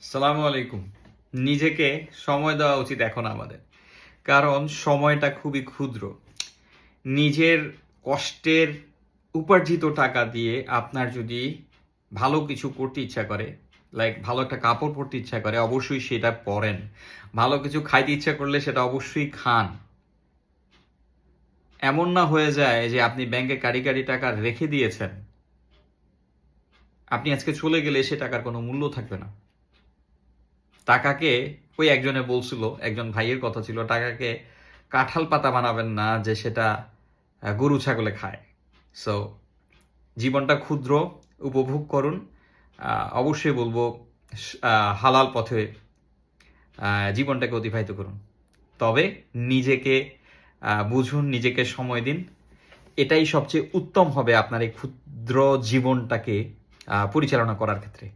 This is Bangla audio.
সালামু আলাইকুম। নিজেকে সময় দেওয়া উচিত এখন আমাদের, কারণ সময়টা খুবই ক্ষুদ্র। নিজের কষ্টের উপার্জিত টাকা দিয়ে আপনার যদি ভালো কিছু করতে ইচ্ছা করে, লাইক ভালো একটা কাপড় পরতে ইচ্ছা করে, অবশ্যই সেটা পরেন। ভালো কিছু খাইতে ইচ্ছা করলে সেটা অবশ্যই খান। এমন না হয়ে যায় যে আপনি ব্যাংকে কারি কারি টাকা রেখে দিয়েছেন, আপনি আজকে চলে গেলে সে টাকার কোনো মূল্য থাকবে না। টাকাকে, ওই একজনে বলছিল, একজন ভাইয়ের কথা ছিল, টাকাকে কাঁঠাল পাতা বানাবেন না যে সেটা গরু ছাগলে খায়। সো জীবনটা ক্ষুদ্র, উপভোগ করুন। অবশ্যই বলবো হালাল পথে জীবনটাকে অতিবাহিত করুন। তবে নিজেকে বুঝুন, নিজেকে সময় দিন। এটাই সবচেয়ে উত্তম হবে আপনার এই ক্ষুদ্র জীবনটাকে পরিচালনা করার ক্ষেত্রে।